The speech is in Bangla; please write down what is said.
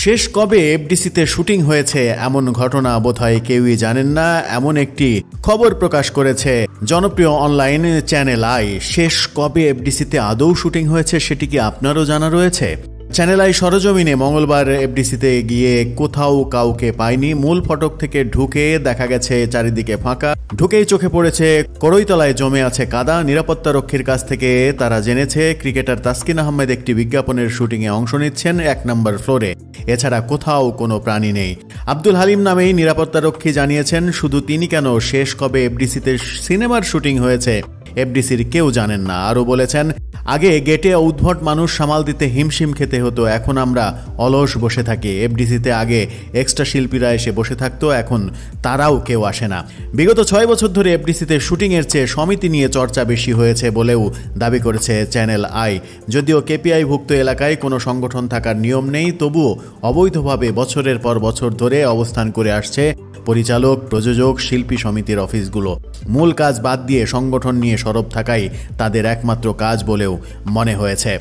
শেষ কবে এফডিসিতে শুটিং হয়েছে এমন ঘটনা বোধহয় কেউই জানেন না। এমন একটি খবর প্রকাশ করেছে জনপ্রিয় অনলাইন চ্যানেল আই। শেষ কবে এফডিসিতে আদৌ শুটিং হয়েছে সেটি কি আপনারও জানা রয়েছে? চ্যানেল আই সরজমিনে মঙ্গলবার এফডিসিতে গিয়ে কোথাও কাউকে পায়নি। মূল ফটক থেকে ঢুকে দেখা গেছে চারিদিকে ফাঁকা। ঢুকেই চোখে পড়েছে কড়ইতলায় জমে আছে কাদা। নিরাপত্তা রক্ষীর কাছ থেকে তারা জেনেছে ক্রিকেটার তাসকিন আহমেদ একটি বিজ্ঞাপনের শুটিংয়ে অংশ নিচ্ছেন 1 নম্বর ফ্লোরে। এছাড়া কোথাও কোনো প্রাণী নেই। আব্দুল হালিম নামেই নিরাপত্তা রক্ষী জানিয়েছেন শুধু তিনি কেন, শেষ কবে এফডিসিতে সিনেমার শুটিং হয়েছে এফডিসির কেউ জানেন না। আরও বলেছেন, আগে গেটে উদ্ভট মানুষ সামাল দিতে হিমশিম খেতে হতো, এখন আমরা অলস বসে থাকি। এফডিসিতে আগে এক্সট্রা শিল্পীরা এসে বসে থাকতো, এখন তারাও কেউ আসে না। বিগত 6 বছর ধরে এফডিসিতে শুটিংয়ের চেয়ে সমিতি নিয়ে চর্চা বেশি হয়েছে বলেও দাবি করেছে চ্যানেল আই। যদিও কেপিআইভুক্ত এলাকায় কোনো সংগঠন থাকার নিয়ম নেই, তবুও অবৈধভাবে বছরের পর বছর ধরে অবস্থান করে আসছে পরিচালক, প্রযোজক, শিল্পী সমিতির অফিসগুলো। মূল কাজ বাদ দিয়ে সংগঠন নিয়ে সরব থাকাই তাদের একমাত্র কাজ বলেও মনে হয়েছে।